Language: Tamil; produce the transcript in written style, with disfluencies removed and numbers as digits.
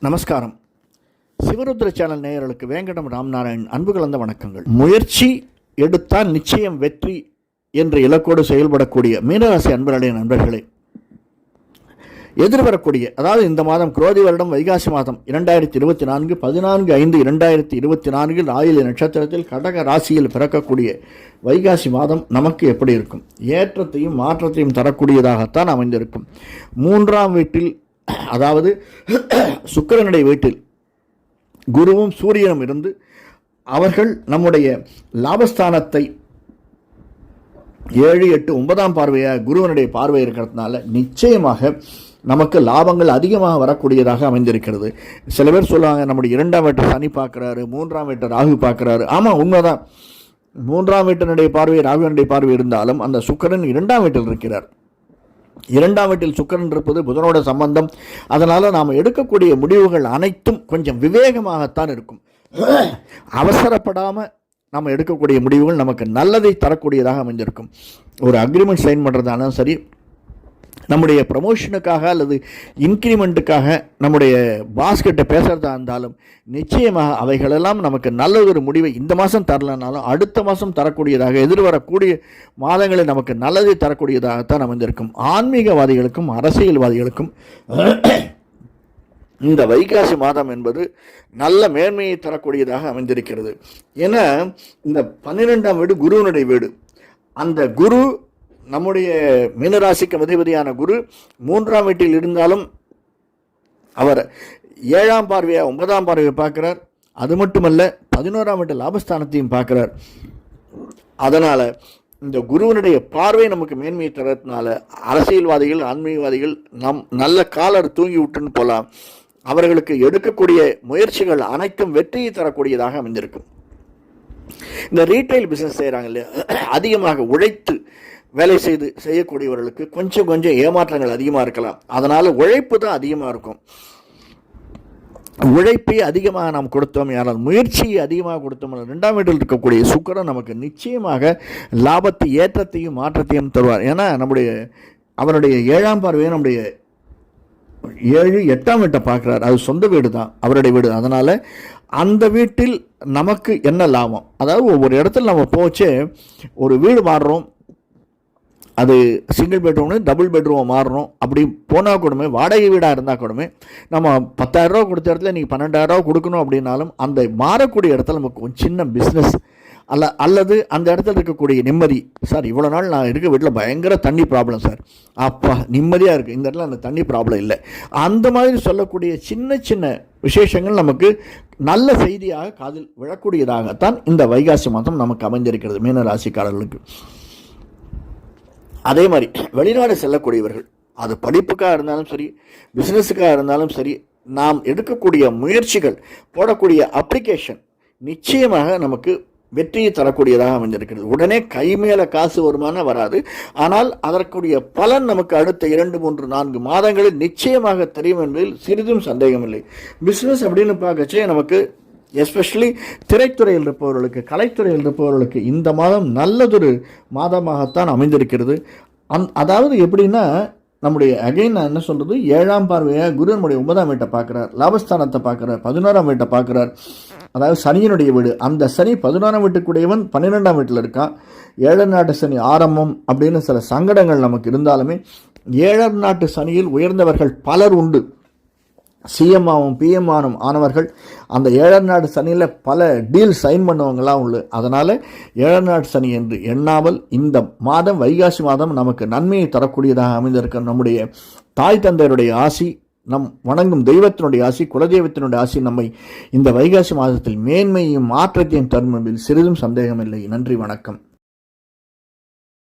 நமஸ்காரம். சிவருத்ர சேனல் நேயர்களுக்கு வேங்கடம் ராம்நாராயண் அன்பு கலந்த வணக்கங்கள். முயற்சி எடுத்தால் நிச்சயம் வெற்றி என்ற இலக்கோடு செயல்படக்கூடிய மீனராசி அன்பர்களே, நண்பர்களே, எதிர்வரக்கூடிய அதாவது இந்த மாதம் குரோதி வருடம் வைகாசி மாதம் 2024 14/5/2024 ஆயில்ய நட்சத்திரத்தில் கடக ராசியில் பிறக்கக்கூடிய வைகாசி மாதம் நமக்கு எப்படி இருக்கும்? ஏற்றத்தையும் மாற்றத்தையும் தரக்கூடியதாகத்தான் அமைந்திருக்கும். 3ஆம் வீட்டில் அதாவது சுக்கிரனுடைய வீட்டில் குருவும் சூரியனும் இருந்து அவர்கள் நம்முடைய லாபஸ்தானத்தை 7, 8, 9ஆம் பார்வையாக குருவனுடைய பார்வை இருக்கிறதுனால நிச்சயமாக நமக்கு லாபங்கள் அதிகமாக வரக்கூடியதாக அமைந்திருக்கிறது. சில பேர் சொல்லுவாங்க, நம்முடைய 2ஆம் வீட்டை சனி பார்க்குறாரு, 3ஆம் வீட்டை ராகு பார்க்குறாரு. ஆமாம், உண்மைதான். 3ஆம் வீட்டினுடைய பார்வை ராகுவனுடைய பார்வை இருந்தாலும் அந்த சுக்கிரன் 2ஆம் வீட்டில் இருக்கிறார். 2ஆம் வீட்டில் சுக்கிரன் இருப்பது புதனோட சம்பந்தம். அதனால் நாம் எடுக்கக்கூடிய முடிவுகள் அனைத்தும் கொஞ்சம் விவேகமாகத்தான் இருக்கும். அவசரப்படாமல் நம்ம எடுக்கக்கூடிய முடிவுகள் நமக்கு நல்லதை தரக்கூடியதாக அமைந்திருக்கும். ஒரு அக்ரிமெண்ட் சைன் பண்ணுறதாலும் சரி, நம்முடைய ப்ரமோஷனுக்காக அல்லது இன்க்ரிமெண்ட்டுக்காக நம்முடைய பாஸ்கிட்ட பேசுகிறதா இருந்தாலும் நிச்சயமாக அவைகளெல்லாம் நமக்கு நல்ல ஒரு முடிவை இந்த மாதம் தரலனாலும் அடுத்த மாதம் தரக்கூடியதாக, எதிர்வரக்கூடிய மாதங்களில் நமக்கு நல்லதை தரக்கூடியதாகத்தான் அமைந்திருக்கும். ஆன்மீகவாதிகளுக்கும் அரசியல்வாதிகளுக்கும் இந்த வைகாசி மாதம் என்பது நல்ல மேன்மையை தரக்கூடியதாக அமைந்திருக்கிறது. ஏன்னா இந்த 12ஆம் வீடு குருவனுடைய வீடு. அந்த குரு நம்முடைய மீனராசிக்கு அதிபதியான குரு 3ஆம் வீட்டில் இருந்தாலும் அவர் 7ஆம் பார்வையா 9ஆம் பார்வையை பார்க்கிறார். அது மட்டுமல்ல 11ஆம் வீட்டு லாபஸ்தானத்தையும் பார்க்கிறார். அதனால் இந்த குருவனுடைய பார்வை நமக்கு மேன்மையை தரதுனால அரசியல்வாதிகள், ஆன்மீகவாதிகள் நல்ல காலர் தூங்கி விட்டுன்னு போகலாம். அவர்களுக்கு எடுக்கக்கூடிய முயற்சிகள் அனைத்தும் வெற்றியை தரக்கூடியதாக அமைந்திருக்கும். இந்த ரீட்டைல் பிஸ்னஸ் செய்கிறாங்க இல்லையா, அதிகமாக உழைத்து வேலை செய்யக்கூடியவர்களுக்கு கொஞ்சம் ஏமாற்றங்கள் அதிகமாக இருக்கலாம். அதனால் உழைப்பு தான் அதிகமாக இருக்கும். உழைப்பை அதிகமாக நாம் கொடுத்தோம், யாரால் முயற்சியை அதிகமாக கொடுத்தோம், 2ஆம் வீட்டில் இருக்கக்கூடிய சுக்கிரன் நமக்கு நிச்சயமாக லாபத்தை, ஏற்றத்தையும் மாற்றத்தையும் தருவார். ஏன்னா அவருடைய 7ஆம் பார்வையை நம்முடைய 7, 8ஆம் வீட்டை பார்க்குறார். அது சொந்த வீடு தான், அவருடைய வீடு. அதனால் அந்த வீட்டில் நமக்கு என்ன லாபம்? அதாவது ஒவ்வொரு இடத்துல நம்ம போச்சே ஒரு வீடு மாறுறோம், அது சிங்கிள் பெட்ரூம்னு டபுள் பெட்ரூம் மாறணும். அப்படி போனால் கூடமே, வாடகை வீடாக இருந்தால் கூடமே நம்ம 10,000 ரூபா கொடுத்த இடத்துல நீங்கள் 12,000 ரூபா கொடுக்கணும். அப்படின்னாலும் அந்த மாறக்கூடிய இடத்துல நமக்கு ஒரு சின்ன பிஸ்னஸ் அல்லது அந்த இடத்துல இருக்கக்கூடிய நிம்மதி. சார், இவ்வளோ நாள் நான் இருக்க வீட்டில் பயங்கர தண்ணி ப்ராப்ளம் சார், அப்பா நிம்மதியாக இருக்குது, இந்த இடத்துல அந்த தண்ணி ப்ராப்ளம் இல்லை. அந்த மாதிரி சொல்லக்கூடிய சின்ன சின்ன விசேஷங்கள் நமக்கு நல்ல செய்தியாக காதில் விழக்கூடியதாகத்தான் இந்த வைகாசி மாதம் நமக்கு அமைந்திருக்கிறது மீனராசிக்காரர்களுக்கு. அதே மாதிரி வெளிநாடு செல்லக்கூடியவர்கள், அது படிப்புக்காக இருந்தாலும் சரி, பிஸ்னஸுக்காக இருந்தாலும் சரி, நாம் எடுக்கக்கூடிய முயற்சிகள், போடக்கூடிய அப்ளிகேஷன் நிச்சயமாக நமக்கு வெற்றியை தரக்கூடியதாக அமைந்திருக்கிறது. உடனே கை மேலே காசு வருமானம் வராது, ஆனால் அதற்குரிய பலன் நமக்கு அடுத்த 2, 3, 4 மாதங்களில் நிச்சயமாக தெரியும் என்பதில் சிறிதும் சந்தேகமில்லை. பிஸ்னஸ் அப்படின்னு பார்க்கச்சே நமக்கு எஸ்பெஷலி திரைத்துறையில் இருப்பவர்களுக்கு, கலைத்துறையில் இருப்பவர்களுக்கு இந்த மாதம் நல்லதொரு மாதமாகத்தான் அமைந்திருக்கிறது. அதாவது எப்படின்னா, நம்முடைய நான் என்ன சொல்கிறது, 7ஆம் பார்வையாக குரு நம்முடைய 9ஆம் வீட்டை பார்க்குறார், லாபஸ்தானத்தை பார்க்குறார், 11ஆம் வீட்டை பார்க்குறார். அதாவது சனியினுடைய வீடு. அந்த சனி 11ஆம் வீட்டுக்குடையவன் 12ஆம் வீட்டில் இருக்கான். 7ஆம் நாட்டு சனி ஆரம்பம் அப்படின்னு சில சங்கடங்கள் நமக்கு இருந்தாலுமே 7ஆம் நாட்டு சனியில் உயர்ந்தவர்கள் பலர் உண்டு. சிஎம்மாவும் பிஎம்மானும் ஆனவர்கள் அந்த 7ஆம் நாடு சனியில் பல டீல் சைன் பண்ணவங்களாம் உண்டு. அதனால் 7ஆம் நாடு சனி என்று எண்ணாமல் இந்த மாதம் வைகாசி மாதம் நமக்கு நன்மையை தரக்கூடியதாக அமைந்திருக்க நம்முடைய தாய் தந்தையருடைய ஆசி, நம் வணங்கும் தெய்வத்தினுடைய ஆசி, குலதெய்வத்தினுடைய ஆசி நம்மை இந்த வைகாசி மாதத்தில் மேன்மையும் மாற்றத்தையும் தரும் என்பதில் சிறிதும் சந்தேகமில்லை. நன்றி, வணக்கம்.